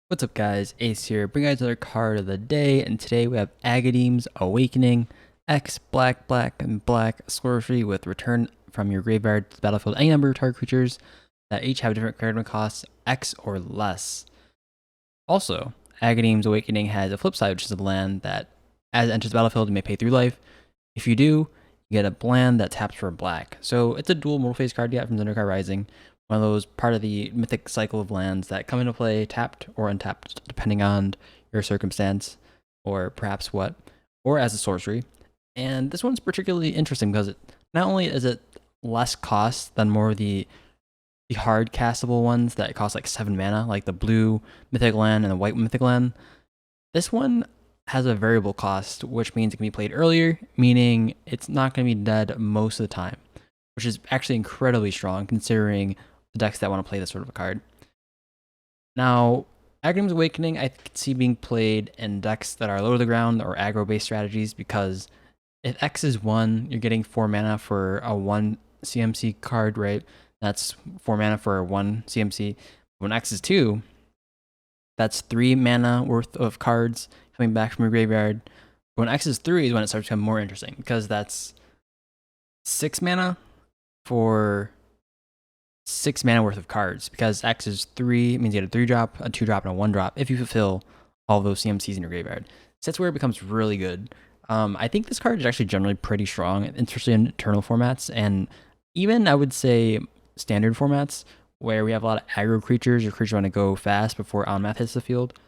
What's up guys, Ace here, bring you guys another card of the day, and today we have Agadeem's Awakening, X, black, black, and black, sorcery with return from your graveyard to the battlefield any number of target creatures that each have different card costs, X or less. Also, Agadeem's Awakening has a flip side, which is a land that as it enters the battlefield you may pay 3 life. If you do, you get a land that taps for black. So it's a dual mortal phase card you get from Zendikar Rising. One of those part of the mythic cycle of lands that come into play tapped or untapped, depending on your circumstance, or perhaps what, or as a sorcery. And this one's particularly interesting because not only is it less cost than more of the hard castable ones that cost like 7 mana, like the blue mythic land and the white mythic land. This one has a variable cost, which means it can be played earlier, meaning it's not going to be dead most of the time, which is actually incredibly strong considering the decks that want to play this sort of a card. Now, Agadeem's Awakening I could see being played in decks that are low to the ground or aggro-based strategies, because if X is 1, you're getting 4 mana for a 1 CMC card, right? That's 4 mana for 1 CMC. When X is 2, that's 3 mana worth of cards coming back from your graveyard. When X is 3 is when it starts to become more interesting, because that's 6 mana for 6 mana worth of cards, because X is 3, it means you get a 3-drop, a 2-drop, and a 1-drop if you fulfill all those CMCs in your graveyard. So that's where it becomes really good. I think this card is actually generally pretty strong, especially in eternal formats, and even I would say standard formats where we have a lot of aggro creatures, your creatures want to go fast before on-math hits the field.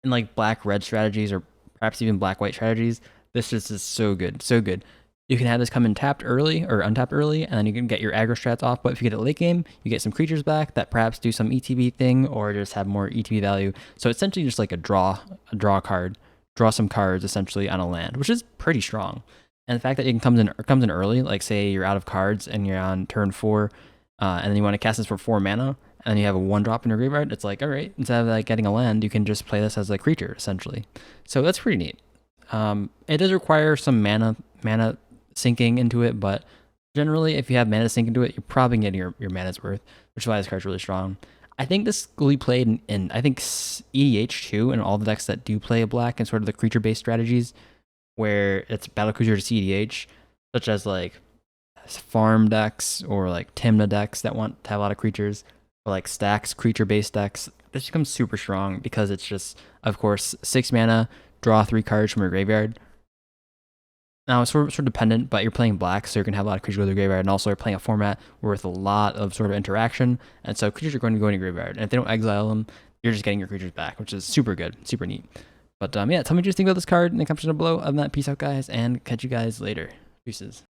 In like black-red strategies, or perhaps even black-white strategies, this just is so good, so good. You can have this come in tapped early or untapped early, and then you can get your aggro strats off. But if you get it late game, you get some creatures back that perhaps do some ETB thing or just have more ETB value. So essentially just like a draw card, draw some cards essentially on a land, which is pretty strong. And the fact that it comes in early, like say you're out of cards and you're on turn 4, and then you want to cast this for 4 mana, and then you have a 1-drop in your graveyard, it's like, all right, instead of like getting a land, you can just play this as a creature essentially. So that's pretty neat. It does require some mana sinking into it, but generally if you have mana sink into it, you're probably getting your mana's worth, which is why this card's really strong. I think this will be played in I think EDH too, and all the decks that do play a black and sort of the creature-based strategies where it's battle cruiser to CEDH, such as like farm decks or like Timna decks that want to have a lot of creatures, or like stacks creature-based decks. This becomes super strong because it's just, of course, 6 mana, draw 3 cards from your graveyard. Now, it's sort of dependent, but you're playing black, so you're going to have a lot of creatures go to the graveyard, and also you're playing a format with a lot of sort of interaction, and so creatures are going to go in your graveyard, and if they don't exile them, you're just getting your creatures back, which is super good, super neat. But yeah, tell me what you think about this card in the comments down below. Other than that, peace out, guys, and catch you guys later. Peaces.